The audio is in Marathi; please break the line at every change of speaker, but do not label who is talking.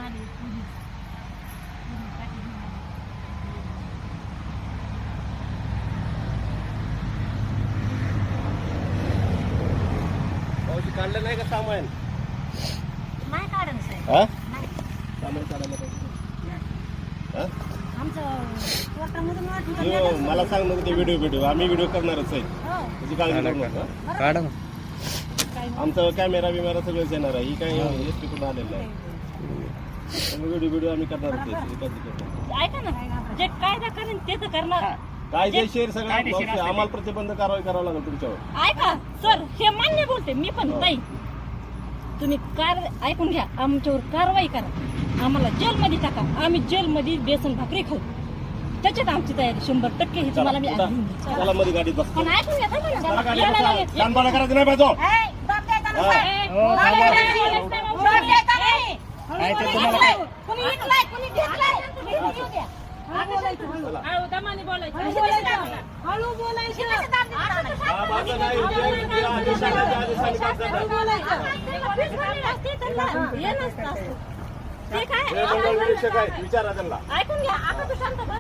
आले पोलीस काठी घेऊन आले.
पावशी काढलं नाही का सामान?
नाही काढलं साहेब.
हा?
नाही.
सामान काढायला पाहिजे. हा?
आमचं कोर्टामधून वाटलं
यो, मला सांग नको ते व्हिडिओ आम्ही व्हिडिओ करणारच आहे.
हो.
त्याची काळजी करू नका.
काढा ना.
काय
आमचं कॅमेरा बिमेरा सगळंच येणार आहे. ही काय एस कुठून आलेलं आहे. व्हिडिओ आम्ही करणारच आहे. त्याची काळजी करू नका.
ऐका ना जे कायदा करेन ते तर करणार.
कायदेशीर सगळं आम्हाला प्रतिबंध कारवाई करावं लागेल तुमच्यावर.
ऐका सर हे मान्य बोलते मी पण ताई तुम्ही ऐकून घ्या आमच्यावर कारवाई करा आम्हाला जेलमध्ये टाका आम्ही जेलमध्ये बेसन भाकरी खाऊ त्याच्यात आमची तयारी 100% हे तुम्हाला मी
चला,
आधी देईन.
चला मध्ये गाडीत बस.
पण ऐकून घ्या थांबा ना.
चला गाडीत
यायला
बसा.
लागेल.
कानपाडा करायचं नाही पाहिजे.
ए, बाप द्यायचा नसतो.
हा.
ए, बाप द्यायचा नसतो. बाप द्यायचा नाही.
काय ते
कोणी
तुम्हाला-
घेतलाय, कोणी विकलाय, कोणी घेतलाय. घेऊ द्या. हळू बोलायचं. दमाने बोलायचं. हळू बोलायचं. हळू बोलायचं.
हा, माझं नाही. जे आधी सांगितलं, आधी सांगितलं.
हळू बोलायचं. हे नसतं असं. ते काय
हे मंडळ निरीक्षक आहेत. विचारा त्यांना.
ऐकून घ्या आता तू शांत बस.